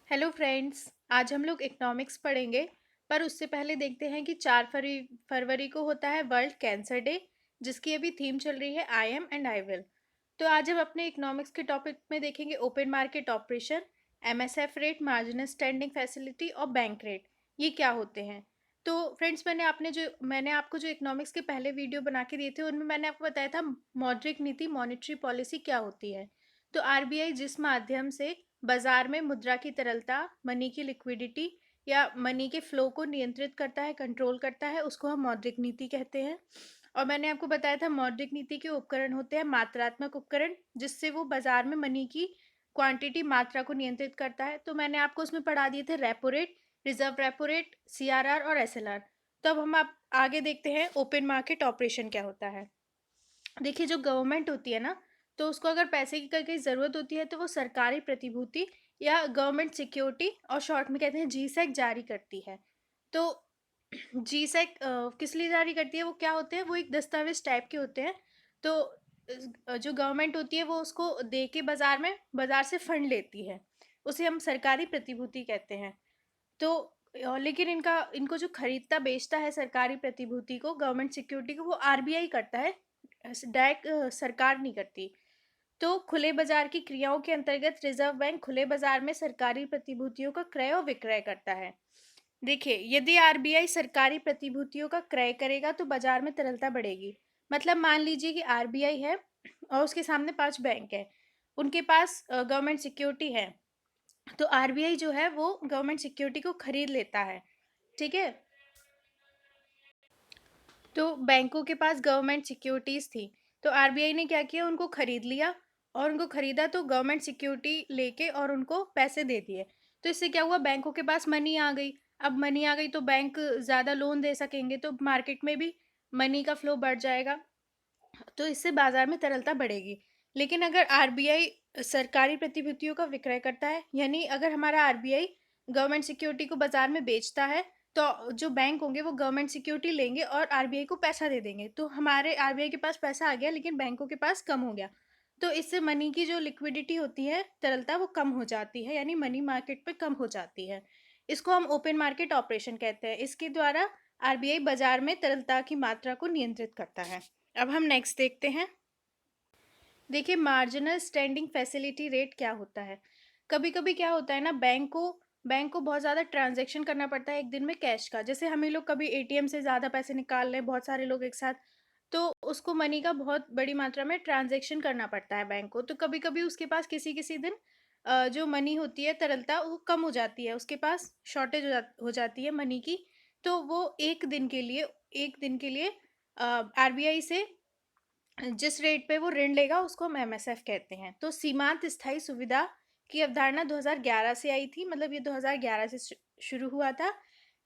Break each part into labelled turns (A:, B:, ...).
A: Hello friends. आज हम लोग इकोनॉमिक्स पढ़ेंगे। पर उससे पहले देखते हैं कि 4 फरवरी को होता है वर्ल्ड कैंसर डे, जिसकी अभी थीम चल रही है I am and I will. तो आज हम अपने इकोनॉमिक्स के टॉपिक में देखेंगे open market operation, MSF rate, marginal standing facility और बैंक रेट। ये क्या होते हैं? तो फ्रेंड्स, मैंने आपको जो इकोनॉमिक्स के पहले वीडियो बना के दिए थे उनमें मैंने आपको बताया था मौद्रिक नीति, मॉनेटरी पॉलिसी क्या होती है। तो आरबीआई जिस माध्यम से बाजार में मुद्रा की तरलता, मनी की लिक्विडिटी या मनी के फ्लो को नियंत्रित करता है, कंट्रोल करता है, उसको हम मौद्रिक नीति कहते हैं। और मैंने आपको बताया था मौद्रिक नीति के उपकरण होते हैं मात्रात्मक उपकरण, जिससे वो बाजार में मनी की क्वांटिटी, मात्रा को नियंत्रित करता है। तो मैंने आपको उसमें पढ़ा दिए थे repo rate, reserve repo rate, CRR और एसएलआर। तो अब हम आप आगे देखते हैं ओपन मार्केट ऑपरेशन क्या होता है। देखिए, जो गवर्नमेंट होती है ना, तो उसको अगर पैसे की कहीं ज़रूरत होती है तो वो सरकारी प्रतिभूति या गवर्नमेंट सिक्योरिटी, और शॉर्ट में कहते हैं जीसैक, जारी करती है। तो जीसैक किस लिए जारी करती है? वो क्या होते हैं? वो एक दस्तावेज टाइप के होते हैं। तो जो गवर्नमेंट होती है वो उसको दे के बाजार से फंड लेती है। उसे हम सरकारी प्रतिभूति कहते हैं। तो लेकिन इनको जो खरीदता बेचता है सरकारी प्रतिभूति को, गवर्नमेंट सिक्योरिटी को, वो आरबीआई करता है, डायरेक्ट सरकार नहीं करती। तो खुले बाजार की क्रियाओं के अंतर्गत रिजर्व बैंक खुले बाजार में सरकारी प्रतिभूतियों का क्रय और विक्रय करता है। देखिए, यदि आरबीआई सरकारी प्रतिभूतियों का क्रय करेगा तो बाजार में तरलता बढ़ेगी। मतलब मान लीजिए कि आरबीआई है और उसके सामने 5 बैंक है, उनके पास गवर्नमेंट सिक्योरिटी है। तो आरबीआई जो है वो गवर्नमेंट सिक्योरिटी को खरीद लेता है। ठीक है। तो बैंकों के पास गवर्नमेंट सिक्योरिटीज थी, तो आरबीआई ने क्या किया, उनको खरीद लिया। और उनको खरीदा तो गवर्नमेंट सिक्योरिटी लेके और उनको पैसे दे दिए। तो इससे क्या हुआ, बैंकों के पास मनी आ गई। अब मनी आ गई तो बैंक ज़्यादा लोन दे सकेंगे, तो मार्केट में भी मनी का फ्लो बढ़ जाएगा। तो इससे बाजार में तरलता बढ़ेगी। लेकिन अगर आरबीआई सरकारी प्रतिभूतियों का विक्रय करता है, यानी अगर हमारा आरबीआई गवर्नमेंट सिक्योरिटी को बाजार में बेचता है, तो जो बैंक होंगे वो गवर्नमेंट सिक्योरिटी लेंगे और आरबीआई को पैसा दे देंगे। तो हमारे आरबीआई के पास पैसा आ गया, लेकिन बैंकों के पास कम हो गया। तो इससे मनी की जो लिक्विडिटी होती है, तरलता, वो कम हो जाती है, यानी मनी मार्केट पे कम हो जाती है। इसको हम ओपन मार्केट ऑपरेशन कहते हैं। इसके द्वारा आरबीआई बाजार में तरलता की मात्रा को नियंत्रित करता है। अब हम नेक्स्ट देखते हैं। देखिए, मार्जिनल स्टैंडिंग फैसिलिटी रेट क्या होता है? कभी कभी क्या होता है ना, बैंक को बहुत ज़्यादा ट्रांजैक्शन करना पड़ता है एक दिन में कैश का। जैसे हम ही लोग कभी एटीएम से ज़्यादा पैसे निकाल रहे हैं, बहुत सारे लोग एक साथ, तो उसको मनी का बहुत बड़ी मात्रा में ट्रांजैक्शन करना पड़ता है बैंक को। तो कभी कभी उसके पास किसी किसी दिन जो मनी होती है, तरलता, वो कम हो जाती है, उसके पास शॉर्टेज हो जाती है मनी की। तो वो एक दिन के लिए आरबीआई से जिस रेट पे वो ऋण लेगा उसको हम एमएसएफ कहते हैं। तो सीमांत स्थायी सुविधा की अवधारणा 2011 से आई थी, मतलब ये 2011 से शुरू हुआ था।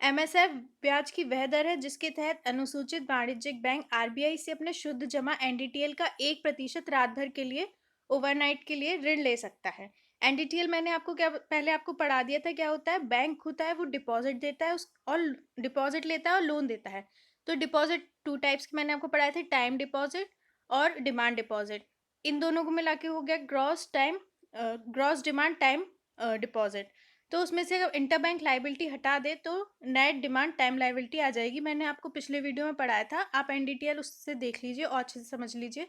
A: एमएसएफ ब्याज की वह दर है जिसके तहत अनुसूचित वाणिज्यिक बैंक आरबीआई से अपने शुद्ध जमा एनडीटीएल का 1% रात भर के लिए, ओवरनाइट के लिए ऋण ले सकता है। एनडीटीएल मैंने आपको क्या पहले आपको पढ़ा दिया था, क्या होता है? बैंक होता है वो डिपॉजिट देता है उस और डिपॉजिट लेता है और लोन देता है। तो डिपॉजिट 2 टाइप्स के मैंने आपको पढ़ाए थे, टाइम डिपॉजिट और डिमांड डिपॉजिट। इन दोनों को मिला के हो गया ग्रॉस डिमांड टाइम डिपॉजिट। तो उसमें से अगर इंटरबैंक लाइबिलिटी हटा दे तो नेट डिमांड टाइम लाइबिलिटी आ जाएगी। मैंने आपको पिछले वीडियो में पढ़ाया था, आप एनडीटीएल उससे देख लीजिए और अच्छे से समझ लीजिए।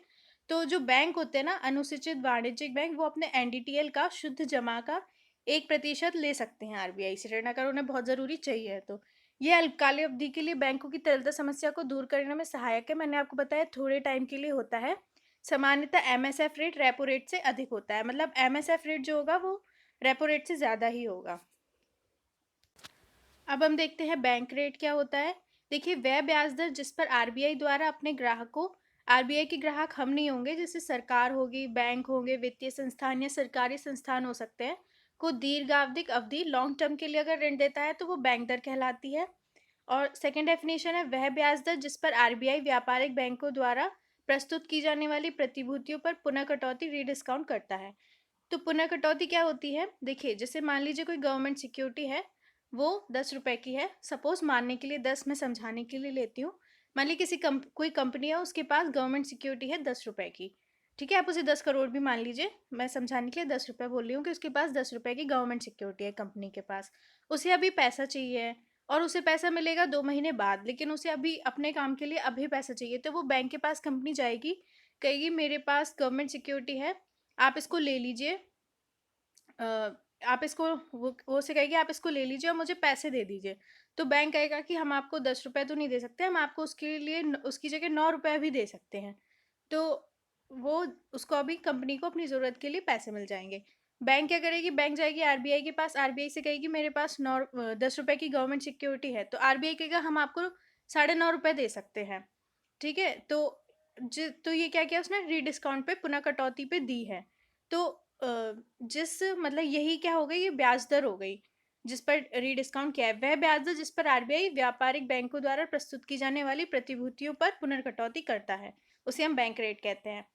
A: तो जो बैंक होते हैं ना, अनुसूचित वाणिज्यिक बैंक, वो अपने एनडीटीएल का शुद्ध जमा का 1% ले सकते हैं आरबीआई से ऋण, अगर उन्हें बहुत ज़रूरी चाहिए है तो। ये अल्पकालिक अवधि के लिए बैंकों की तरलता समस्या को दूर करने में सहायक है। मैंने आपको बताया थोड़े टाइम के लिए होता है। सामान्यतः एमएसएफ रेट रेपो रेट से अधिक होता है, मतलब एमएसएफ रेट जो होगा वो रेपो रेट से ज़्यादा ही होगा। अब हम देखते हैं बैंक रेट क्या होता है। देखिए, वह ब्याज दर जिस पर आरबीआई द्वारा अपने ग्राहकों, आरबीआई के ग्राहक हम नहीं होंगे, जैसे सरकार होगी, बैंक होंगे, वित्तीय संस्थान या सरकारी संस्थान हो सकते हैं, को दीर्घावधिक अवधि, लॉन्ग टर्म के लिए अगर ऋण देता है तो वो बैंक दर कहलाती है। और सेकंड डेफिनेशन है वह ब्याज दर जिस पर आरबीआई व्यापारिक बैंकों द्वारा प्रस्तुत की जाने वाली प्रतिभूतियों पर पुनः कटौती, रीडिस्काउंट करता है। तो पुनः कटौती क्या होती है? देखिए, जैसे मान लीजिए कोई गवर्नमेंट सिक्योरिटी है, वो 10 रुपए की है, सपोज, मानने के लिए 10, मैं समझाने के लिए लेती हूँ। मान ली कोई कंपनी है, उसके पास गवर्नमेंट सिक्योरिटी है 10 रुपए की। ठीक है, आप उसे 10 करोड़ भी मान लीजिए, मैं समझाने के लिए 10 रुपये बोल रही हूँ कि उसके पास 10 रुपये की गवर्नमेंट सिक्योरिटी है कंपनी के पास। उसे अभी पैसा चाहिए और उसे पैसा मिलेगा 2 महीने बाद, लेकिन उसे अभी अपने काम के लिए अभी पैसा चाहिए, तो वो बैंक के पास कंपनी जाएगी, कहेगी मेरे पास गवर्नमेंट सिक्योरिटी है, आप इसको ले लीजिए। आप इसको वो उसे कहेगी आप इसको ले लीजिए और मुझे पैसे दे दीजिए। तो बैंक कहेगा कि हम आपको 10 रुपये तो नहीं दे सकते, हम आपको उसके लिए उसकी जगह 9 रुपये भी दे सकते हैं। तो वो उसको अभी कंपनी को अपनी ज़रूरत के लिए पैसे मिल जाएंगे। बैंक क्या करेगी, बैंक जाएगी आरबीआई के पास, आरबीआई से कहेगी मेरे पास 10 रुपये की गवर्नमेंट सिक्योरिटी है, तो आरबीआई कहेगा हम आपको 9.5 रुपये दे सकते हैं। ठीक है, तो ये क्या किया उसने, रीडिस्काउंट पे पुनः कटौती पे दी है। तो जिस मतलब यही क्या हो गई, ये ब्याज दर हो गई जिस पर रीडिस्काउंट किया है, वह ब्याज दर जिस पर आरबीआई व्यापारिक बैंकों द्वारा प्रस्तुत की जाने वाली प्रतिभूतियों पर पुनर्कटौती करता है, उसे हम बैंक रेट कहते हैं।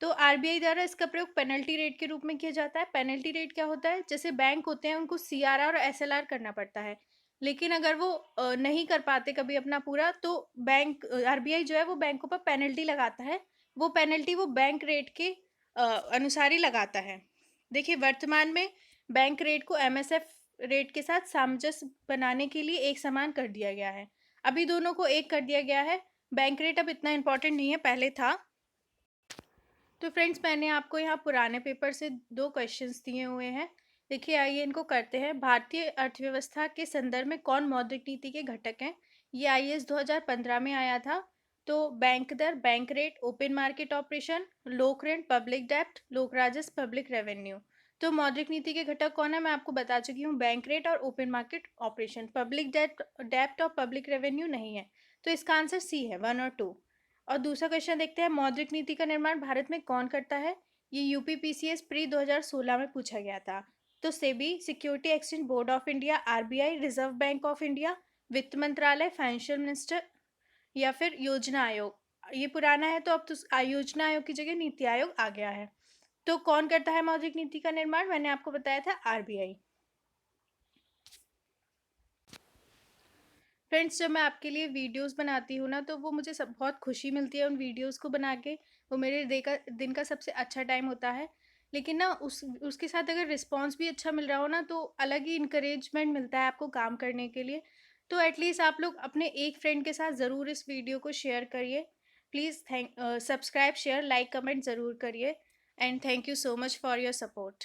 A: तो आरबीआई द्वारा इसका प्रयोग पेनल्टी रेट के रूप में किया जाता है। पेनल्टी रेट क्या होता है, जैसे बैंक होते हैं उनको सीआरआर और एसएलआर करना पड़ता है, लेकिन अगर वो नहीं कर पाते कभी अपना पूरा, तो बैंक आरबीआई जो है वो बैंकों पर पेनल्टी लगाता है। वो पेनल्टी वो बैंक रेट के अनुसार ही लगाता है। देखिए, वर्तमान में बैंक रेट को एमएसएफ रेट के साथ सामंजस्य बनाने के लिए एक समान कर दिया गया है। अभी दोनों को एक कर दिया गया है। बैंक रेट अब इतना इम्पोर्टेंट नहीं है, पहले था। तो फ्रेंड्स, मैंने आपको यहाँ पुराने पेपर से 2 क्वेश्चंस दिए हुए हैं। देखिए, आइए इनको करते हैं। भारतीय अर्थव्यवस्था के संदर्भ में कौन मौद्रिक नीति के घटक हैं? ये आईएएस 2015 में आया था। तो बैंक दर, bank rate, open market operation, लोक ऋण, पब्लिक डेप्ट, लोक राजस्व, पब्लिक रेवेन्यू। तो मौद्रिक नीति के घटक कौन है, मैं आपको बता चुकी हूँ, बैंक रेट और ओपन मार्केट ऑपरेशन। पब्लिक डेप्ट और पब्लिक रेवेन्यू नहीं है। तो इसका आंसर सी है, 1 और 2। और दूसरा क्वेश्चन देखते हैं, मौद्रिक नीति का निर्माण भारत में कौन करता है? ये यूपीपीसीएस प्री 2016 में पूछा गया था। तो SEBI, security exchange board of India, RBI, reserve bank of India, वित्त मंत्रालय, फाइनेंशियल मिनिस्टर, या फिर योजना आयोग। ये पुराना है, तो अब तो योजना आयोग की जगह नीति आयोग आ गया है। तो कौन करता है मौद्रिक नीति का निर्माण? मैंने आपको बताया था, आरबीआई। फ्रेंड्स, जब मैं आपके लिए वीडियोस बनाती हूँ ना, तो वो मुझे सब बहुत खुशी मिलती है उन वीडियोस को बना के। वो मेरे दिन का सबसे अच्छा टाइम होता है। लेकिन ना उसके साथ अगर रिस्पांस भी अच्छा मिल रहा हो ना, तो अलग ही इंकरेजमेंट मिलता है आपको काम करने के लिए। तो एटलीस्ट आप लोग अपने एक फ्रेंड के साथ ज़रूर इस वीडियो को शेयर करिए। Please subscribe, share, like, comment ज़रूर करिए। And thank you so much for your support.